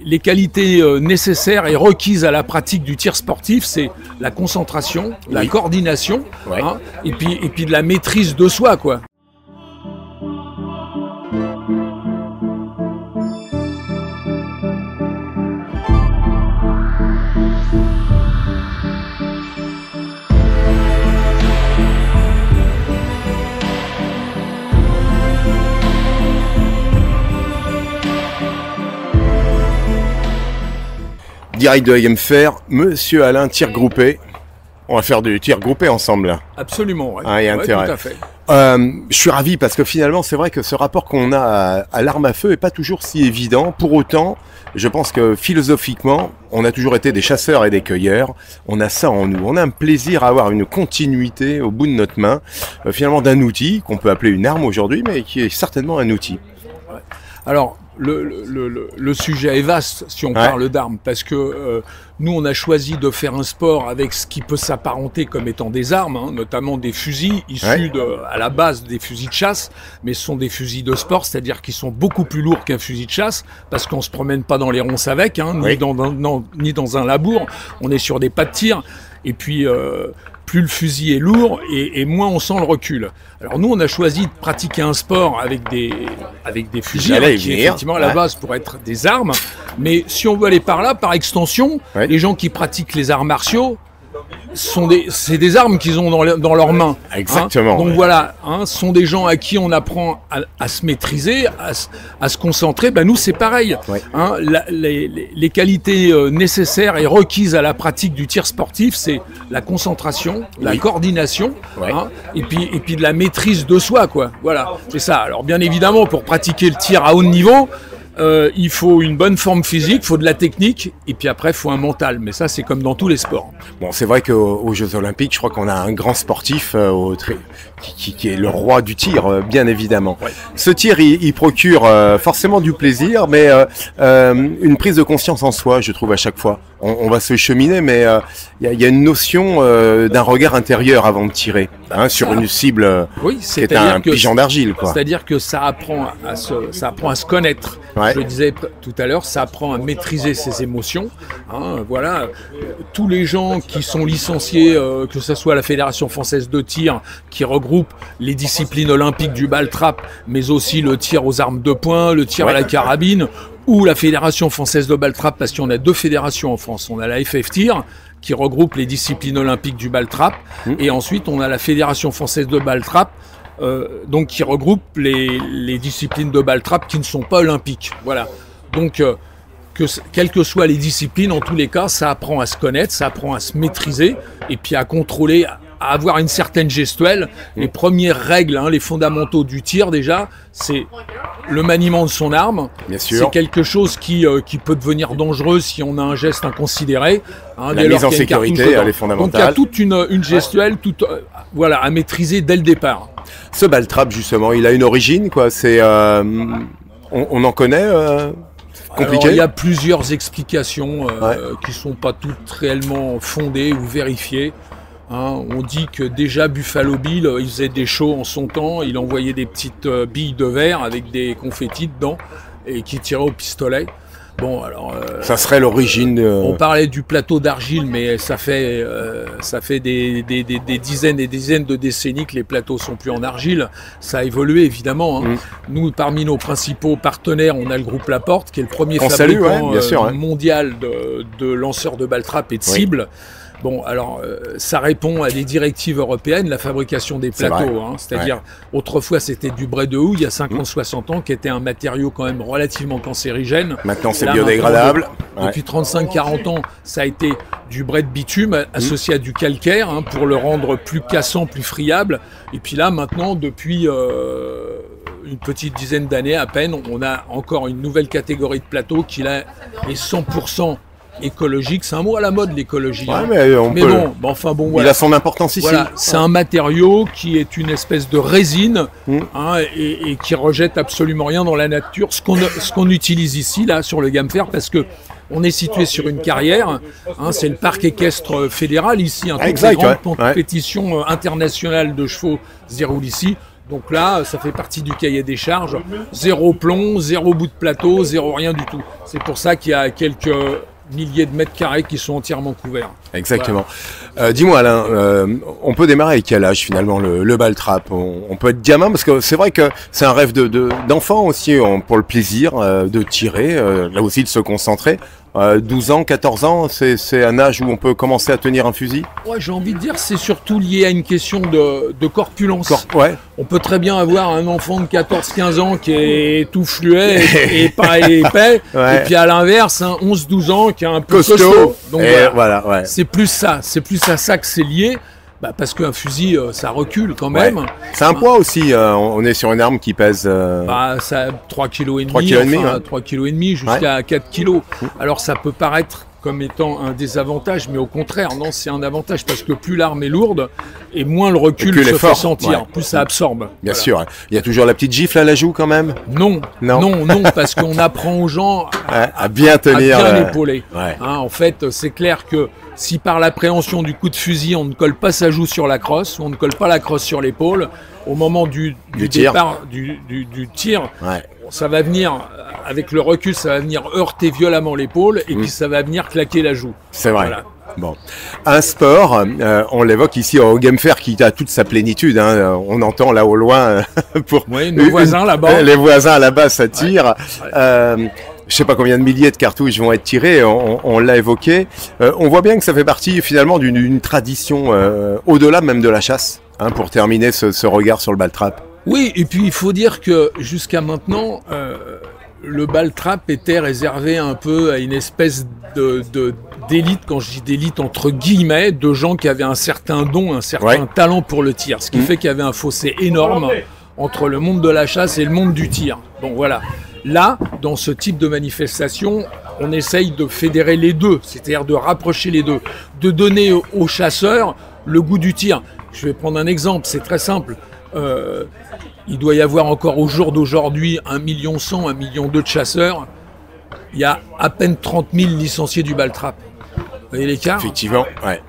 les qualités nécessaires et requises à la pratique du tir sportif, c'est la concentration, la coordination, hein, et puis de la maîtrise de soi, quoi. Direct de Gamefair, Monsieur Alain, tir groupé. On va faire du tir groupé ensemble. Absolument, ouais. Ah, il y a intérêt. Tout à fait. Je suis ravi parce que finalement, c'est vrai que ce rapport qu'on a à l'arme à feu est pas toujours si évident. Pour autant, je pense que philosophiquement, on a toujours été des chasseurs et des cueilleurs. On a ça en nous. On a un plaisir à avoir une continuité au bout de notre main, finalement d'un outil qu'on peut appeler une arme aujourd'hui, mais qui est certainement un outil. Ouais. Alors, le sujet est vaste si on parle d'armes, parce que nous on a choisi de faire un sport avec ce qui peut s'apparenter comme étant des armes, hein, notamment des fusils issus à la base des fusils de chasse, mais ce sont des fusils de sport, c'est-à-dire qu'ils sont beaucoup plus lourds qu'un fusil de chasse, parce qu'on se promène pas dans les ronces avec, hein, ni dans un labour, on est sur des pas de tir, et puis plus le fusil est lourd et moins on sent le recul. Alors nous, on a choisi de pratiquer un sport avec des fusils qui effectivement à la base pour être des armes. Mais si on veut aller par là, par extension, les gens qui pratiquent les arts martiaux, c'est des armes qu'ils ont dans leurs mains. Exactement. Hein. Donc voilà, hein, ce sont des gens à qui on apprend à se maîtriser, à se concentrer. Ben nous, c'est pareil. Hein, les qualités nécessaires et requises à la pratique du tir sportif, c'est la concentration, la coordination, hein, et puis de la maîtrise de soi, quoi. Voilà, c'est ça. Alors bien évidemment, pour pratiquer le tir à haut niveau, il faut une bonne forme physique, il faut de la technique, et puis après il faut un mental, mais ça c'est comme dans tous les sports. Bon, c'est vrai qu'aux Jeux Olympiques, je crois qu'on a un grand sportif qui est le roi du tir, bien évidemment. Ce tir, il procure forcément du plaisir, mais une prise de conscience en soi, je trouve, à chaque fois. On va se cheminer, mais il y a une notion d'un regard intérieur avant de tirer, hein, sur une cible qui est un pigeon d'argile, quoi. C'est-à-dire que ça apprend à se connaître. Je le disais tout à l'heure, ça apprend à maîtriser ses émotions. Hein, voilà, tous les gens qui sont licenciés, que ce soit la Fédération française de tir, qui regroupe les disciplines olympiques du ball-trap, mais aussi le tir aux armes de poing, le tir à la carabine, ou la Fédération française de ball-trap, parce qu'on a deux fédérations en France. On a la FF Tir, qui regroupe les disciplines olympiques du ball-trap, et ensuite on a la Fédération française de ball-trap, donc qui regroupe les disciplines de ball-trap qui ne sont pas olympiques. Voilà. Donc, quelles que soient les disciplines, en tous les cas, ça apprend à se connaître, ça apprend à se maîtriser, et puis à contrôler, à avoir une certaine gestuelle. Les premières règles, hein, les fondamentaux du tir déjà, c'est le maniement de son arme. C'est quelque chose qui peut devenir dangereux si on a un geste inconsidéré. Hein, la mise en sécurité, elle est fondamentale. Donc il y a toute une gestuelle voilà, à maîtriser dès le départ. Ce ball-trap, justement, il a une origine, quoi. C'est, on en connaît compliqué. Alors, il y a plusieurs explications qui ne sont pas toutes réellement fondées ou vérifiées. Hein, on dit que déjà Buffalo Bill, il faisait des shows en son temps, il envoyait des petites billes de verre avec des confettis dedans et qui tirait au pistolet. Bon, alors, ça serait l'origine. On parlait du plateau d'argile, mais ça fait des dizaines et des dizaines de décennies que les plateaux sont plus en argile. Ça a évolué évidemment. Hein. Nous, parmi nos principaux partenaires, on a le groupe Laporte, qui est le premier fabricant mondial de lanceurs de ball-trap et de cibles. Bon, alors, ça répond à des directives européennes, la fabrication des plateaux. Hein, c'est-à-dire, autrefois, c'était du brai de houx, il y a 50-60 ans, qui était un matériau quand même relativement cancérigène. Maintenant, c'est biodégradable. Depuis 35-40 ans, ça a été du brai de bitume associé à du calcaire, hein, pour le rendre plus cassant, plus friable. Et puis là, maintenant, depuis une petite dizaine d'années à peine, on a encore une nouvelle catégorie de plateaux qui, là, est 100% écologique. C'est un mot à la mode, l'écologie. Mais enfin bon, il a son importance ici. Voilà, c'est un matériau qui est une espèce de résine, hein, et qui rejette absolument rien dans la nature. Ce qu'on utilise ici, là, sur le Gamefair, parce que on est situé sur une carrière, hein, c'est le parc équestre fédéral ici, hein, toutes les grandes compétitions internationales de chevaux se déroulent ici. Donc là, ça fait partie du cahier des charges. 0 plomb, 0 bout de plateau, 0 rien du tout. C'est pour ça qu'il y a quelques milliers de mètres carrés qui sont entièrement couverts. Exactement. Voilà. Dis-moi Alain, on peut démarrer avec quel âge finalement le ball trap? On peut être gamin parce que c'est vrai que c'est un rêve d'enfant aussi pour le plaisir de tirer, là aussi de se concentrer. 12 ans, 14 ans, c'est un âge où on peut commencer à tenir un fusil? Ouais, j'ai envie de dire c'est surtout lié à une question de corpulence. Ouais. On peut très bien avoir un enfant de 14-15 ans qui est tout fluet et pas épais, ouais. Et puis à l'inverse, un 11-12 ans qui est un peu costaud. Donc voilà, ouais. C'est plus ça, à ça que c'est lié. Parce qu'un fusil, ça recule quand même. Ouais. C'est un poids aussi. On est sur une arme qui pèse. Ça 3,5 kg. 3,5 kg jusqu'à 4 kg. Alors ça peut paraître comme étant un désavantage, mais au contraire, non, c'est un avantage parce que plus l'arme est lourde et moins le recul se fait sentir, plus ça absorbe. Bien sûr. Il y a toujours la petite gifle à la joue quand même? Non, parce qu'on apprend aux gens à bien tenir, à bien épauler. Ouais. En fait, c'est clair que si par l'appréhension du coup de fusil, on ne colle pas sa joue sur la crosse, on ne colle pas la crosse sur l'épaule, au moment du départ du tir, ça va venir, avec le recul, ça va venir heurter violemment l'épaule et puis ça va venir claquer la joue. C'est vrai. Voilà. Bon, un sport, on l'évoque ici au Game Fair qui a toute sa plénitude. Hein, on entend là au loin pour nos voisins là-bas. Les voisins là-bas, ça tire. Ouais. Je sais pas combien de milliers de cartouches vont être tirées, on l'a évoqué. On voit bien que ça fait partie finalement d'une tradition au-delà même de la chasse, hein, pour terminer ce regard sur le ball trap. Oui, et puis il faut dire que jusqu'à maintenant, le ball trap était réservé un peu à une espèce d'élite, quand je dis d'élite entre guillemets, de gens qui avaient un certain don, un certain talent pour le tir, ce qui fait qu'il y avait un fossé énorme entre le monde de la chasse et le monde du tir. Bon voilà. Là, dans ce type de manifestation, on essaye de fédérer les deux, c'est-à-dire de rapprocher les deux, de donner aux chasseurs le goût du tir. Je vais prendre un exemple, c'est très simple. Il doit y avoir encore au jour d'aujourd'hui 1,1 million, 1,2 million de chasseurs. Il y a à peine 30 000 licenciés du ball trap. Vous voyez l'écart ? Effectivement, ouais.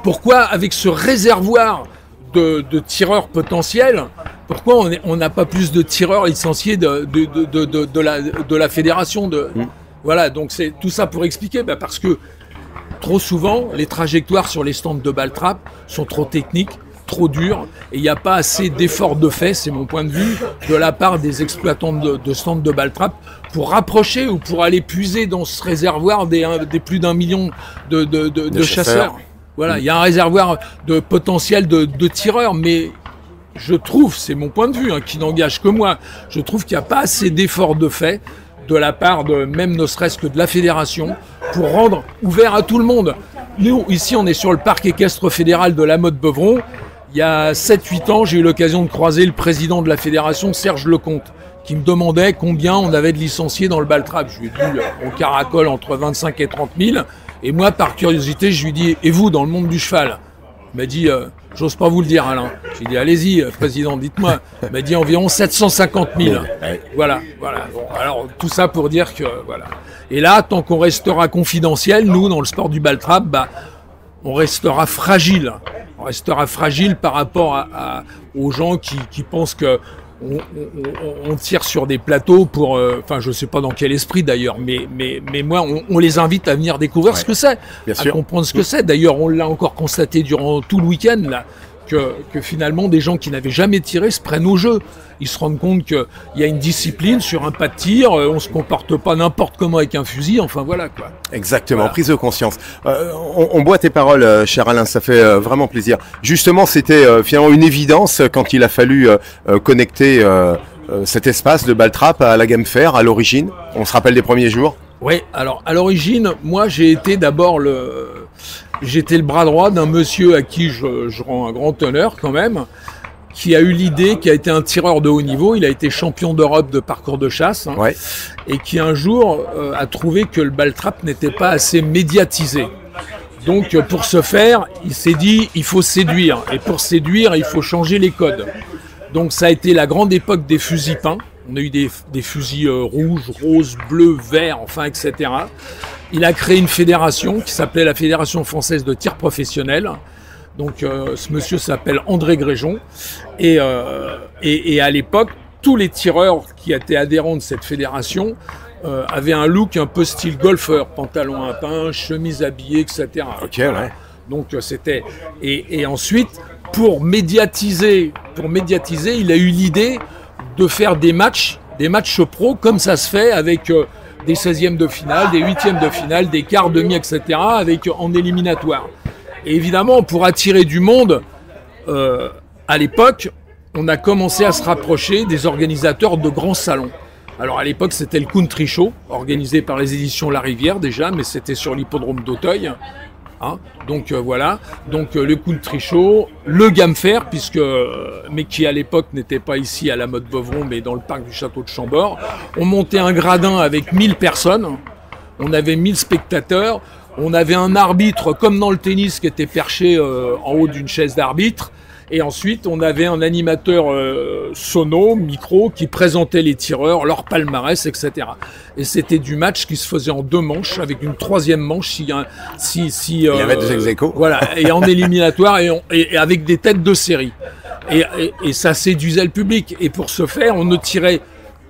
Pourquoi avec ce réservoir de tireurs potentiels, pourquoi on n'a pas plus de tireurs licenciés de la fédération Voilà, donc c'est tout ça pour expliquer, parce que trop souvent, les trajectoires sur les stands de ball trap sont trop techniques, trop dures, et il n'y a pas assez d'efforts de fait, c'est mon point de vue, de la part des exploitants de stands de ball trap pour rapprocher ou pour aller puiser dans ce réservoir des plus d'1 million de chasseurs. Voilà, il y a un réservoir de potentiel de tireurs, mais je trouve, c'est mon point de vue, qui n'engage que moi, je trouve qu'il n'y a pas assez d'efforts de fait de la part même ne serait-ce que de la fédération pour rendre ouvert à tout le monde. Nous, ici, on est sur le parc équestre fédéral de la Motte-Beuvron. Il y a 7-8 ans, j'ai eu l'occasion de croiser le président de la fédération, Serge Lecomte, qui me demandait combien on avait de licenciés dans le ball trap. Je lui ai dit, on caracole entre 25 et 30 000. Et moi, par curiosité, je lui ai dit, et vous, dans le monde du cheval? Il m'a dit, j'ose pas vous le dire, Alain. J'ai dit, allez-y, président, dites-moi. Il m'a dit environ 750 000. Voilà. Bon, alors, tout ça pour dire que, voilà. Et là, tant qu'on restera confidentiel, nous, dans le sport du ball trap, on restera fragile. On restera fragile par rapport aux gens qui pensent que on tire sur des plateaux pour, je sais pas dans quel esprit d'ailleurs, mais moi, on les invite à venir découvrir ce que c'est, à comprendre ce que c'est. D'ailleurs, on l'a encore constaté durant tout le week-end là, que finalement des gens qui n'avaient jamais tiré se prennent au jeu. Ils se rendent compte qu'il y a une discipline sur un pas de tir, on se comporte pas n'importe comment avec un fusil, enfin voilà quoi. Exactement, voilà. Prise de conscience. On boit tes paroles, cher Alain, ça fait vraiment plaisir. Justement, c'était finalement une évidence quand il a fallu connecter cet espace de ball trap à la Game Fair à l'origine. On se rappelle des premiers jours? Oui, alors à l'origine, moi j'ai été d'abord j'étais le bras droit d'un monsieur à qui je rends un grand honneur quand même, qui a eu l'idée, qui a été un tireur de haut niveau, il a été champion d'Europe de parcours de chasse, et qui un jour a trouvé que le ball trap n'était pas assez médiatisé. Donc pour ce faire, il s'est dit, il faut séduire, et pour séduire, il faut changer les codes. Donc ça a été la grande époque des fusils peints, on a eu des fusils rouges, roses, bleus, verts, enfin etc. Il a créé une fédération qui s'appelait la Fédération française de tir professionnel. Donc ce monsieur s'appelle André Gréjon. Et à l'époque, tous les tireurs qui étaient adhérents de cette fédération avaient un look un peu style golfeur, pantalon à pain, chemise habillée, etc. Ok, ouais. Donc c'était... Et ensuite, pour médiatiser, il a eu l'idée de faire des matchs pro comme ça se fait avec des 16e de finale, des 8e de finale, des quarts, demi, etc. En éliminatoire. Et évidemment, pour attirer du monde, à l'époque, on a commencé à se rapprocher des organisateurs de grands salons. Alors à l'époque, c'était le Country Show, organisé par les éditions La Rivière déjà, mais c'était sur l'hippodrome d'Auteuil. Hein, donc voilà, donc le Country Show, le Gamfer, mais qui à l'époque n'était pas ici à la Motte Beuvron, mais dans le parc du château de Chambord. On montait un gradin avec 1000 personnes, on avait 1000 spectateurs, on avait un arbitre comme dans le tennis qui était perché en haut d'une chaise d'arbitre. Et ensuite, on avait un animateur sono, micro, qui présentait les tireurs, leur palmarès, etc. Et c'était du match qui se faisait en 2 manches, avec une 3e manche il y avait des ex-aequo. Voilà, et en éliminatoire, et avec des têtes de série. Et ça séduisait le public. Et pour ce faire, on ne tirait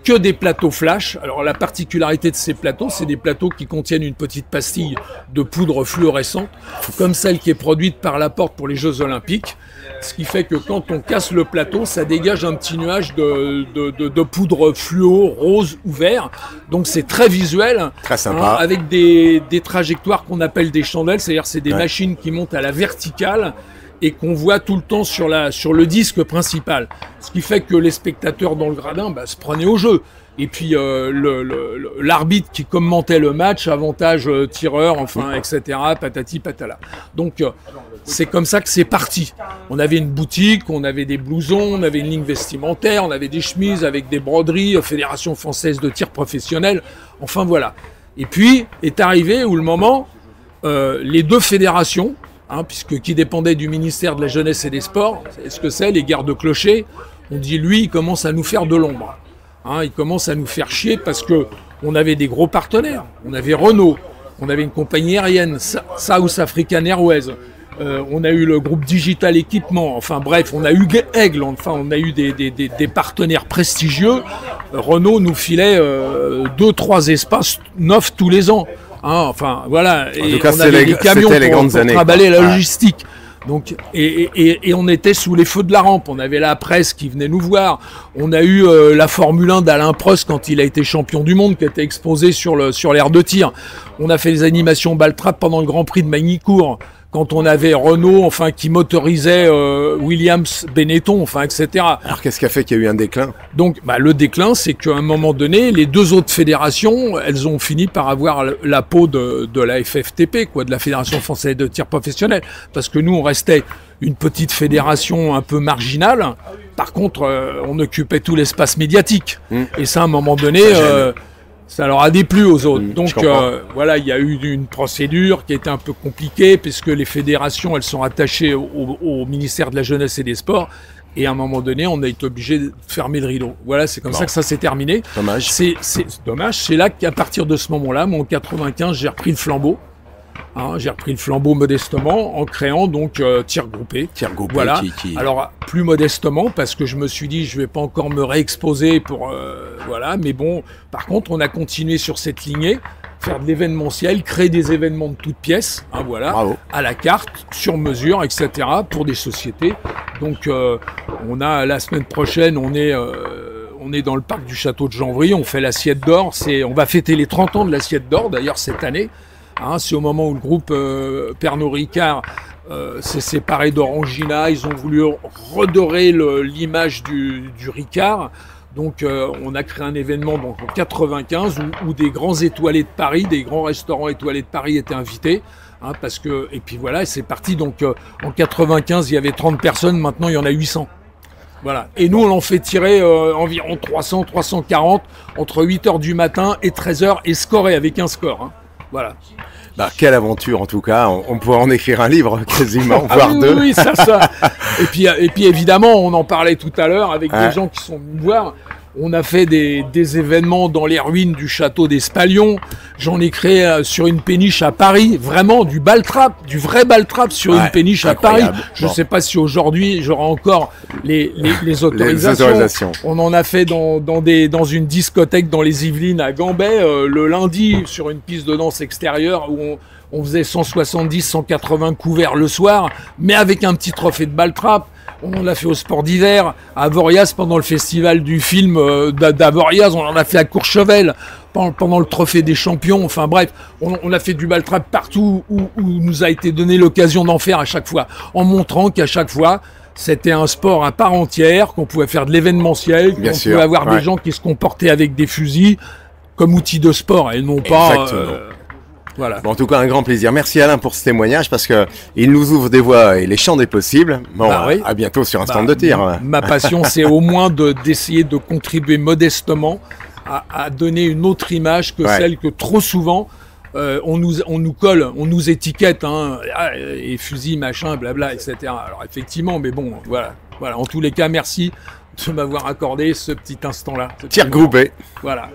que des plateaux flash. Alors la particularité de ces plateaux, c'est des plateaux qui contiennent une petite pastille de poudre fluorescente, comme celle qui est produite par La Porte pour les Jeux Olympiques. Ce qui fait que quand on casse le plateau, ça dégage un petit nuage de poudre fluo, rose ou vert. Donc c'est très visuel. Très sympa. Hein, avec des trajectoires qu'on appelle des chandelles, c'est-à-dire c'est des machines qui montent à la verticale et qu'on voit tout le temps sur le disque principal. Ce qui fait que les spectateurs dans le gradin se prenaient au jeu. Et puis l'arbitre qui commentait le match, avantage tireur, enfin, etc., patati patala. Donc c'est comme ça que c'est parti. On avait une boutique, on avait des blousons, on avait une ligne vestimentaire, on avait des chemises avec des broderies, Fédération française de tir professionnel, enfin voilà. Et puis est arrivé où le moment, les 2 fédérations, qui dépendaient du ministère de la Jeunesse et des Sports, c'est ce que c'est, les gardes-clochers, on dit lui, il commence à nous faire de l'ombre. Il commence à nous faire chier parce que on avait des gros partenaires. On avait Renault, on avait une compagnie aérienne, South African Airways, on a eu le groupe Digital Équipement, enfin bref, on a eu Aigle, enfin on a eu des partenaires prestigieux. Renault nous filait 2-3 espaces neufs tous les ans. Enfin voilà, en tout cas, on avait des camions pour trimballer la logistique. Donc, et on était sous les feux de la rampe. On avait la presse qui venait nous voir. On a eu la Formule 1 d'Alain Prost quand il a été champion du monde, qui était exposé sur l'aire de tir. On a fait les animations Baltrap pendant le Grand Prix de Magny-Cours, quand on avait Renault, enfin, qui motorisait Williams, Benetton, enfin, etc. Alors qu'est-ce qui a fait qu'il y a eu un déclin? Donc le déclin, c'est qu'à un moment donné, les 2 autres fédérations, elles ont fini par avoir la peau de la FFTP, de la Fédération française de tir professionnel, parce que nous, on restait une petite fédération un peu marginale. Par contre, on occupait tout l'espace médiatique. Et ça, à un moment donné, ça leur a déplu aux autres. Donc voilà, il y a eu une procédure qui était un peu compliquée, puisque les fédérations, elles sont attachées au ministère de la Jeunesse et des Sports. Et à un moment donné, on a été obligé de fermer le rideau. Voilà, c'est comme ça que ça s'est terminé. Dommage. C'est dommage. C'est là qu'à partir de ce moment-là, moi en 95, j'ai repris le flambeau. J'ai repris le flambeau modestement en créant donc tir groupé. Tir groupé. Voilà. Alors plus modestement parce que je me suis dit je vais pas encore me réexposer pour voilà. Mais bon, par contre on a continué sur cette lignée, faire de l'événementiel, créer des événements de toutes pièces. Voilà. Bravo. À la carte, sur mesure, etc. pour des sociétés. Donc on a la semaine prochaine, on est dans le parc du château de Janvry. On fait l'assiette d'or. On va fêter les 30 ans de l'assiette d'or d'ailleurs cette année. C'est au moment où le groupe Pernod Ricard s'est séparé d'Orangina. Ils ont voulu redorer l'image du Ricard. Donc on a créé un événement donc, en 95 où des grands étoilés de Paris, des grands restaurants étoilés de Paris étaient invités. Parce que, et puis voilà, c'est parti. Donc en 95, il y avait 30 personnes, maintenant il y en a 800. Voilà. Et nous, on en fait tirer environ 300, 340 entre 8h du matin et 13h et scoré avec un score. Voilà. Quelle aventure en tout cas, on pourrait en écrire un livre quasiment, voire oui, 2. Oui, ça. Et puis évidemment, on en parlait tout à l'heure avec des gens qui sont venus me voir. On a fait des événements dans les ruines du château d'Espalion. J'en ai créé sur une péniche à Paris, vraiment du ball trap, du vrai ball trap sur une péniche incroyable. À Paris. Je ne sais pas si aujourd'hui j'aurai encore les autorisations. On en a fait dans une discothèque dans les Yvelines à Gambais le lundi sur une piste de danse extérieure où on faisait 170, 180 couverts le soir, mais avec un petit trophée de ball trap. On l'a fait au sport d'hiver, à Avoriaz pendant le festival du film d'Avoriaz, on en a fait à Courchevel pendant le trophée des champions. Enfin bref, on a fait du ball trap partout où nous a été donné l'occasion d'en faire à chaque fois, en montrant qu'à chaque fois, c'était un sport à part entière, qu'on pouvait faire de l'événementiel, qu'on pouvait avoir des gens qui se comportaient avec des fusils comme outil de sport et non pas... Voilà. Bon, en tout cas, un grand plaisir. Merci Alain pour ce témoignage parce que il nous ouvre des voies et les champs des possibles. Bon, à bientôt sur un stand de tir. Ma passion, c'est au moins d'essayer de contribuer modestement à donner une autre image que celle que trop souvent on nous colle, on nous étiquette, et fusil, machin, blabla, etc. Alors effectivement, mais bon, voilà. En tous les cas, merci de m'avoir accordé ce petit instant-là. Tir groupé. Voilà.